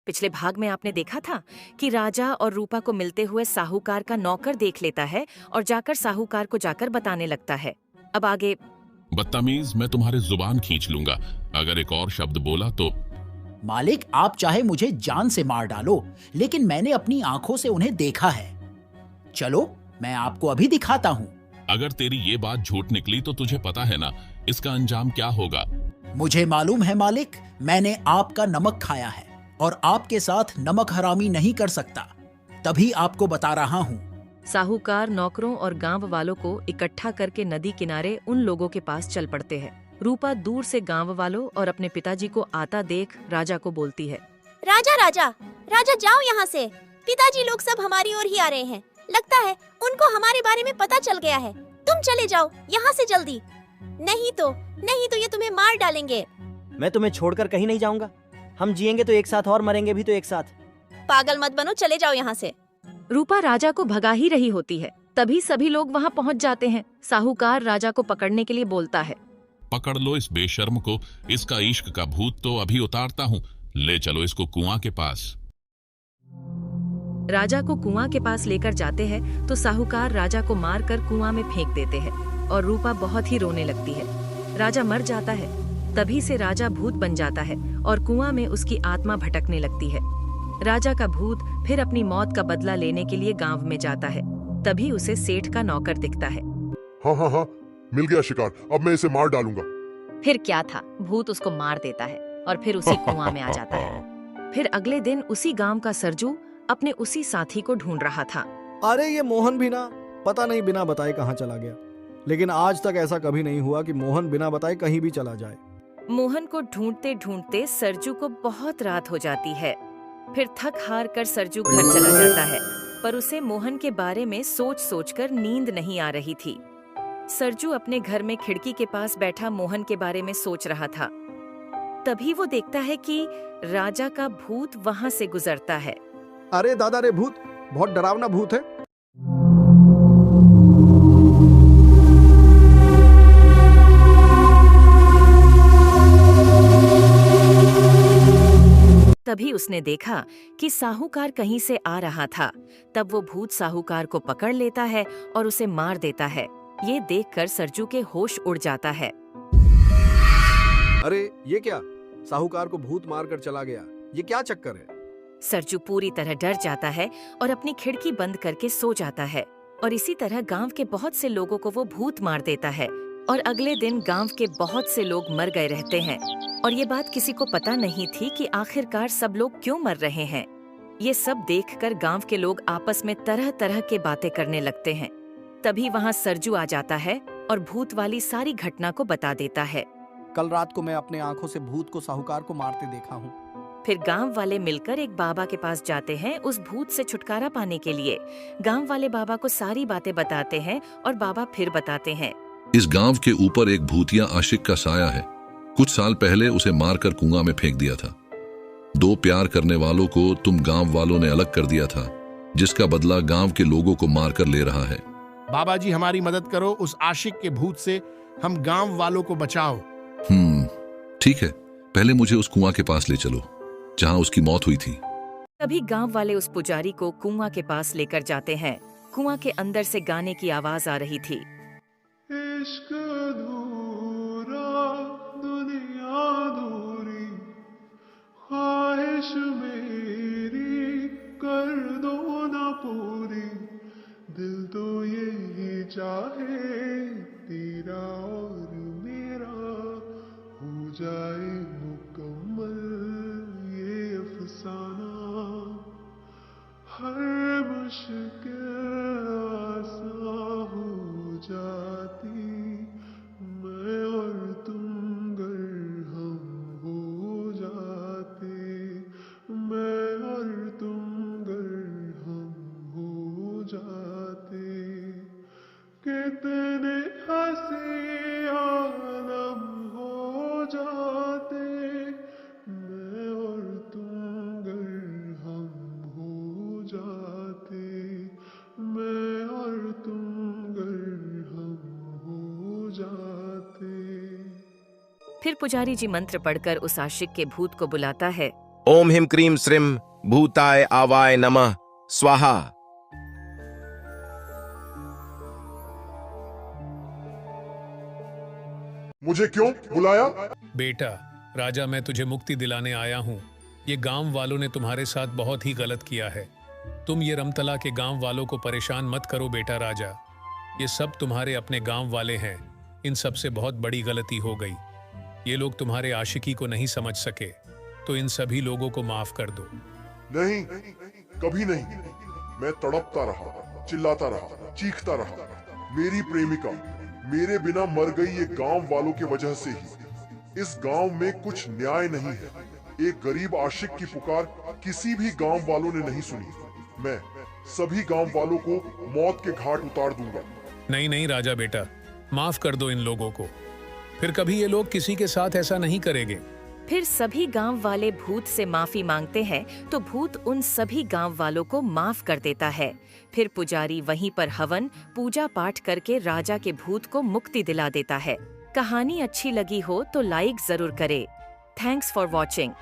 पिछले भाग में आपने देखा था कि राजा और रूपा को मिलते हुए साहूकार का नौकर देख लेता है और जाकर साहूकार को जाकर बताने लगता है। अब आगे। बदतमीज, मैं तुम्हारे जुबान खींच लूंगा अगर एक और शब्द बोला तो। मालिक, आप चाहे मुझे जान से मार डालो, लेकिन मैंने अपनी आंखों से उन्हें देखा है। चलो, मैं आपको अभी दिखाता हूँ। अगर तेरी ये बात झूठ निकली तो तुझे पता है ना इसका अंजाम क्या होगा। मुझे मालूम है मालिक, मैंने आपका नमक खाया है और आपके साथ नमक हरामी नहीं कर सकता, तभी आपको बता रहा हूँ। साहूकार नौकरों और गांव वालों को इकट्ठा करके नदी किनारे उन लोगों के पास चल पड़ते हैं। रूपा दूर से गांव वालों और अपने पिताजी को आता देख राजा को बोलती है, राजा राजा राजा, जाओ यहाँ से। पिताजी लोग सब हमारी ओर ही आ रहे हैं। लगता है उनको हमारे बारे में पता चल गया है। तुम चले जाओ यहाँ से जल्दी, नहीं तो ये तुम्हें मार डालेंगे। मैं तुम्हें छोड़कर कहीं नहीं जाऊंगा। हम जिएंगे तो एक साथ और मरेंगे भी तो एक साथ। पागल मत बनो, चले जाओ यहाँ से। रूपा राजा को भगा ही रही होती है, तभी सभी लोग वहाँ पहुँच जाते हैं। साहूकार राजा को पकड़ने के लिए बोलता है, पकड़ लो इस बेशर्म को, इसका इश्क का भूत तो अभी उतारता हूँ। ले चलो इसको कुआं के पास। राजा को कुआं के पास लेकर जाते हैं तो साहूकार राजा को मारकर कुआं में फेंक देते हैं और रूपा बहुत ही रोने लगती है। राजा मर जाता है। तभी से राजा भूत बन जाता है और कुआं में उसकी आत्मा भटकने लगती है। राजा का भूत फिर अपनी मौत का बदला लेने के लिए गांव में जाता है। तभी उसे सेठ का नौकर दिखता है। हाँ, मिल गया शिकार, अब मैं इसे मार डालूंगा। फिर क्या था, भूत उसको मार देता है और फिर उसी कुआं में आ जाता है। फिर अगले दिन उसी गांव का सरजू अपने उसी साथी को ढूंढ रहा था। अरे ये मोहन भी ना, पता नहीं बिना बताए कहाँ चला गया। लेकिन आज तक ऐसा कभी नहीं हुआ कि मोहन बिना बताए कहीं भी चला जाए। मोहन को ढूंढते ढूंढते सरजू को बहुत रात हो जाती है। फिर थक हार कर सरजू घर चला जाता है, पर उसे मोहन के बारे में सोच सोचकर नींद नहीं आ रही थी। सरजू अपने घर में खिड़की के पास बैठा मोहन के बारे में सोच रहा था। तभी वो देखता है कि राजा का भूत वहाँ से गुजरता है। अरे दादा रे भूत, बहुत डरावना भूत है। तभी उसने देखा कि साहूकार कहीं से आ रहा था। तब वो भूत साहूकार को पकड़ लेता है और उसे मार देता है। ये देखकर सरजू के होश उड़ जाता है। अरे ये क्या, साहूकार को भूत मारकर चला गया, ये क्या चक्कर है? सरजू पूरी तरह डर जाता है और अपनी खिड़की बंद करके सो जाता है। और इसी तरह गांव के बहुत से लोगों को वो भूत मार देता है और अगले दिन गांव के बहुत से लोग मर गए रहते हैं। और ये बात किसी को पता नहीं थी कि आखिरकार सब लोग क्यों मर रहे हैं। ये सब देखकर गांव के लोग आपस में तरह तरह के बातें करने लगते हैं। तभी वहाँ सरजू आ जाता है और भूत वाली सारी घटना को बता देता है। कल रात को मैं अपने आंखों से भूत को साहूकार को मारते देखा हूँ। फिर गांव वाले मिलकर एक बाबा के पास जाते हैं उस भूत से छुटकारा पाने के लिए। गांव वाले बाबा को सारी बातें बताते हैं और बाबा फिर बताते हैं, इस गांव के ऊपर एक भूतिया आशिक का साया है। कुछ साल पहले उसे मारकर कुआं में फेंक दिया था। दो प्यार करने वालों को तुम गांव वालों ने अलग कर दिया था, जिसका बदला गांव के लोगों को मारकर ले रहा है। बाबा जी हमारी मदद करो, उस आशिक के भूत से हम गांव वालों को बचाओ। ठीक है, पहले मुझे उस कुआं के पास ले चलो जहां उसकी मौत हुई थी। तभी गांव वाले उस पुजारी को कुआं के पास लेकर जाते हैं। कुआं के अंदर से गाने की आवाज आ रही थी, इश्क अधूरा, दुनिया अधूरी, ख्वाहिश मेरी कर दो ना पूरी, दिल तो यही चाहे तेरा और मेरा हो जाए मुकम्मल ये अफसाना, हर मुश्किल आसान हो जाती, मैं और तुम गर हम हो जाते, मैं और तुम गर हम हो जाते, कितने हंसी आलम हो जाते, मैं और तुम गर हम हो जाते, मैं और तुम गर हम हो जाते। फिर पुजारी जी मंत्र पढ़कर उस आशिक के भूत को बुलाता है ओम हिम क्रीम श्रीम भूताय आवाय नमः स्वाहा। मुझे क्यों बुलाया? बेटा राजा, मैं तुझे मुक्ति दिलाने आया हूँ। ये गांव वालों ने तुम्हारे साथ बहुत ही गलत किया है। तुम ये रमतला के गांव वालों को परेशान मत करो बेटा राजा। ये सब तुम्हारे अपने गांव वाले हैं। इन सब से बहुत बड़ी गलती हो गई। ये लोग तुम्हारे आशिकी को नहीं समझ सके, तो इन सभी लोगों को माफ कर दो। नहीं, कभी नहीं। मैं तड़पता रहा, चिल्लाता रहा, चीखता रहा। मेरी प्रेमिका मेरे बिना मर गई ये गांव वालों की वजह से ही। इस गांव में कुछ न्याय नहीं है। एक गरीब आशिक की पुकार किसी भी गांव वालों ने नहीं सुनी। मैं सभी गांव वालों को मौत के घाट उतार दूंगा। नहीं नहीं राजा बेटा, माफ कर दो इन लोगों को। फिर कभी ये लोग किसी के साथ ऐसा नहीं करेंगे। फिर सभी गांव वाले भूत से माफी मांगते हैं तो भूत उन सभी गांव वालों को माफ कर देता है। फिर पुजारी वहीं पर हवन पूजा पाठ करके राजा के भूत को मुक्ति दिला देता है। कहानी अच्छी लगी हो तो लाइक जरूर करे। Thanks for watching.